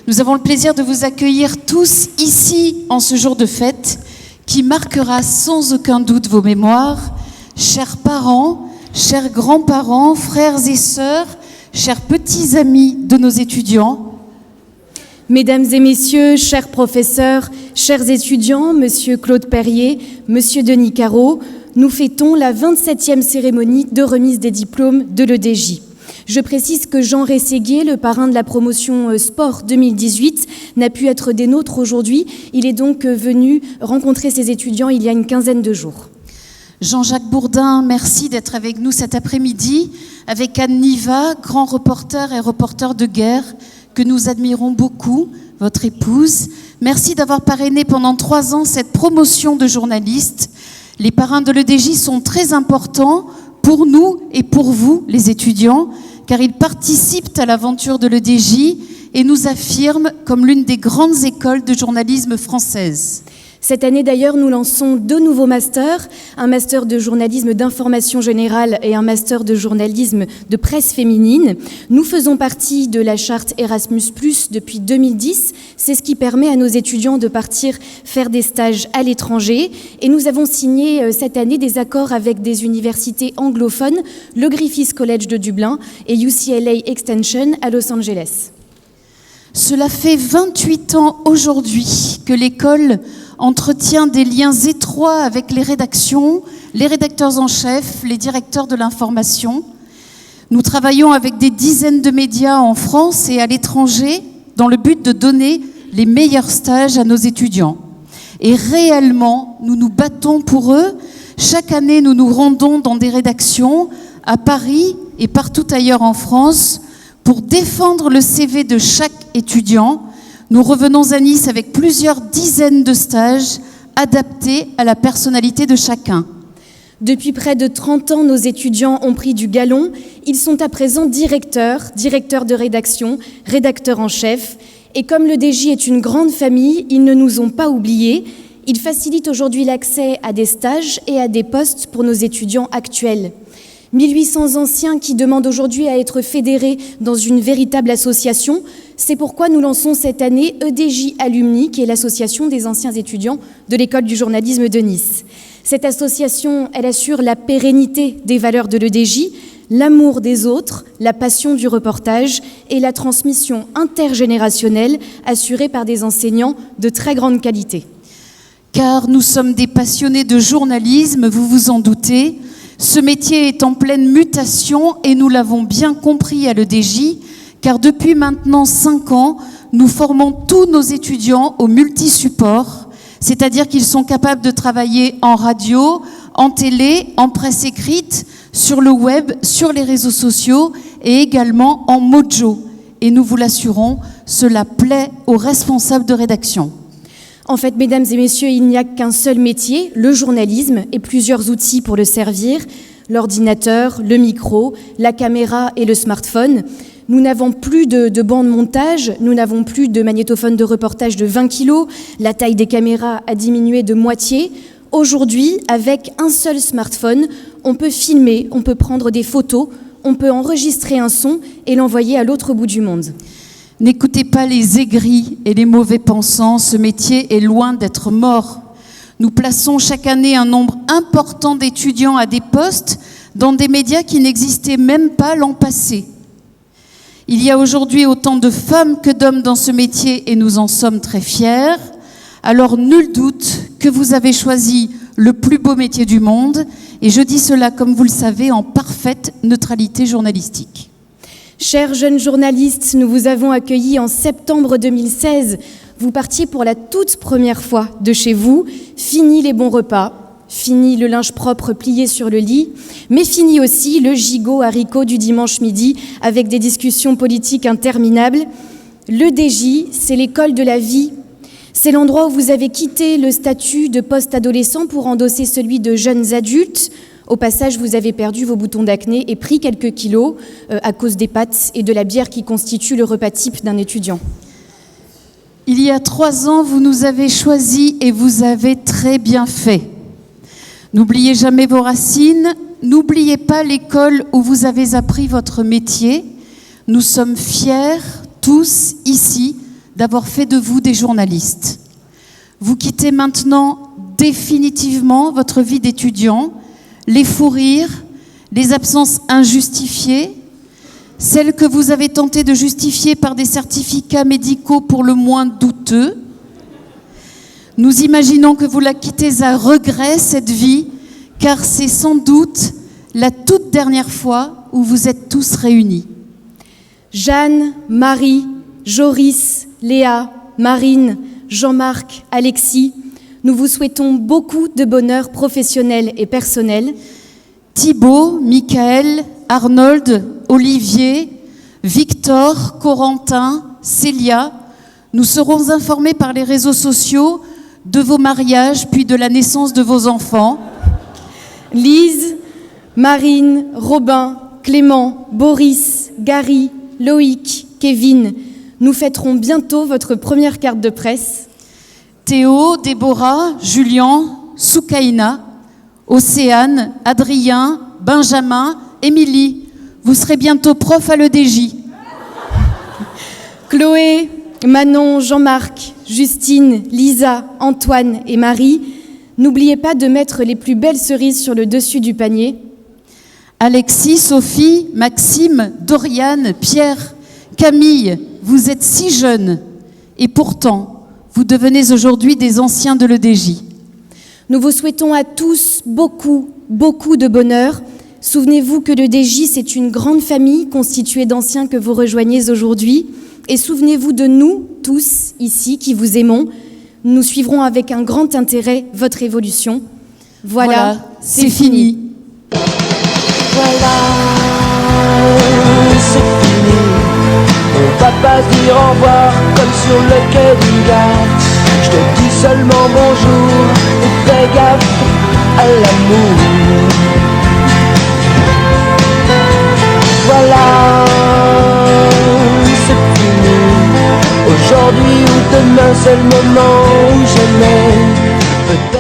Nous avons le plaisir de vous accueillir tous ici en ce jour de fête qui marquera sans aucun doute vos mémoires. Chers parents, chers grands-parents, frères et sœurs, chers petits amis de nos étudiants. Mesdames et messieurs, chers professeurs, chers étudiants, monsieur Claude Perrier, monsieur Denis Carreau, nous fêtons la 27e cérémonie de remise des diplômes de l'EDJ. Je précise que Jean Rességuier, le parrain de la promotion Sport 2018, n'a pu être des nôtres aujourd'hui. Il est donc venu rencontrer ses étudiants il y a une quinzaine de jours. Jean-Jacques Bourdin, merci d'être avec nous cet après-midi, avec Anne Niva, grand reporter et reporter de guerre, que nous admirons beaucoup, votre épouse. Merci d'avoir parrainé pendant 3 ans cette promotion de journalistes. Les parrains de l'EDJ sont très importants pour nous et pour vous, les étudiants, car ils participent à l'aventure de l'EDJ et nous affirment comme l'une des grandes écoles de journalisme françaises. Cette année d'ailleurs, nous lançons 2 nouveaux masters, un master de journalisme d'information générale et un master de journalisme de presse féminine. Nous faisons partie de la charte Erasmus+ depuis 2010. C'est ce qui permet à nos étudiants de partir faire des stages à l'étranger. Et nous avons signé cette année des accords avec des universités anglophones, le Griffith College de Dublin et UCLA Extension à Los Angeles. Cela fait 28 ans aujourd'hui que l'école entretient des liens étroits avec les rédactions, les rédacteurs en chef, les directeurs de l'information. Nous travaillons avec des dizaines de médias en France et à l'étranger dans le but de donner les meilleurs stages à nos étudiants. Et réellement, nous nous battons pour eux. Chaque année, nous nous rendons dans des rédactions à Paris et partout ailleurs en France pour défendre le CV de chaque étudiant. Nous revenons à Nice avec plusieurs dizaines de stages adaptés à la personnalité de chacun. Depuis près de 30 ans, nos étudiants ont pris du galon. Ils sont à présent directeurs de rédaction, rédacteurs en chef. Et comme l'EDJ est une grande famille, ils ne nous ont pas oubliés. Ils facilitent aujourd'hui l'accès à des stages et à des postes pour nos étudiants actuels. 1800 anciens qui demandent aujourd'hui à être fédérés dans une véritable association. C'est pourquoi nous lançons cette année EDJ Alumni, qui est l'association des anciens étudiants de l'école du journalisme de Nice. Cette association, elle assure la pérennité des valeurs de l'EDJ, l'amour des autres, la passion du reportage et la transmission intergénérationnelle assurée par des enseignants de très grande qualité. Car nous sommes des passionnés de journalisme, vous vous en doutez. Ce métier est en pleine mutation et nous l'avons bien compris à l'EDJ, car depuis maintenant 5 ans, nous formons tous nos étudiants au multisupport, c'est-à-dire qu'ils sont capables de travailler en radio, en télé, en presse écrite, sur le web, sur les réseaux sociaux et également en mojo. Et nous vous l'assurons, cela plaît aux responsables de rédaction. En fait, mesdames et messieurs, il n'y a qu'un seul métier, le journalisme, et plusieurs outils pour le servir, l'ordinateur, le micro, la caméra et le smartphone. Nous n'avons plus de bancs de montage, nous n'avons plus de magnétophone de reportage de 20 kilos, la taille des caméras a diminué de moitié. Aujourd'hui, avec un seul smartphone, on peut filmer, on peut prendre des photos, on peut enregistrer un son et l'envoyer à l'autre bout du monde. N'écoutez pas les aigris et les mauvais pensants, ce métier est loin d'être mort. Nous plaçons chaque année un nombre important d'étudiants à des postes dans des médias qui n'existaient même pas l'an passé. Il y a aujourd'hui autant de femmes que d'hommes dans ce métier et nous en sommes très fiers. Alors nul doute que vous avez choisi le plus beau métier du monde et je dis cela, comme vous le savez, en parfaite neutralité journalistique. Chers jeunes journalistes, nous vous avons accueillis en septembre 2016. Vous partiez pour la toute première fois de chez vous. Fini les bons repas, fini le linge propre plié sur le lit, mais fini aussi le gigot haricot du dimanche midi avec des discussions politiques interminables. L'EDJ, c'est l'école de la vie. C'est l'endroit où vous avez quitté le statut de post-adolescent pour endosser celui de jeunes adultes. Au passage, vous avez perdu vos boutons d'acné et pris quelques kilos à cause des pâtes et de la bière qui constitue le repas type d'un étudiant. Il y a 3 ans, vous nous avez choisis et vous avez très bien fait. N'oubliez jamais vos racines, n'oubliez pas l'école où vous avez appris votre métier. Nous sommes fiers, tous ici, d'avoir fait de vous des journalistes. Vous quittez maintenant définitivement votre vie d'étudiant, les fous rires, les absences injustifiées, celles que vous avez tenté de justifier par des certificats médicaux pour le moins douteux. Nous imaginons que vous la quittez à regret, cette vie, car c'est sans doute la toute dernière fois où vous êtes tous réunis. Jeanne, Marie, Joris, Léa, Marine, Jean-Marc, Alexis, nous vous souhaitons beaucoup de bonheur professionnel et personnel. Thibaut, Michael, Arnold, Olivier, Victor, Corentin, Célia, nous serons informés par les réseaux sociaux de vos mariages puis de la naissance de vos enfants. Lise, Marine, Robin, Clément, Boris, Gary, Loïc, Kevin, nous fêterons bientôt votre première carte de presse. Théo, Déborah, Julien, Soukaina, Océane, Adrien, Benjamin, Émilie, vous serez bientôt prof à l'EDJ. Chloé, Manon, Jean-Marc, Justine, Lisa, Antoine et Marie, n'oubliez pas de mettre les plus belles cerises sur le dessus du panier. Alexis, Sophie, Maxime, Doriane, Pierre, Camille, vous êtes si jeunes et pourtant, vous devenez aujourd'hui des anciens de l'EDJ. Nous vous souhaitons à tous beaucoup, beaucoup de bonheur. Souvenez-vous que l'EDJ, c'est une grande famille constituée d'anciens que vous rejoignez aujourd'hui. Et souvenez-vous de nous, tous, ici, qui vous aimons. Nous suivrons avec un grand intérêt votre évolution. Voilà, c'est fini. Voilà, c'est fini. On va pas se dire au revoir comme sur le quai d'une gare. Je te dis seulement bonjour et fais gaffe à l'amour. Voilà, c'est fini. Aujourd'hui ou demain c'est le moment où jamais peut-être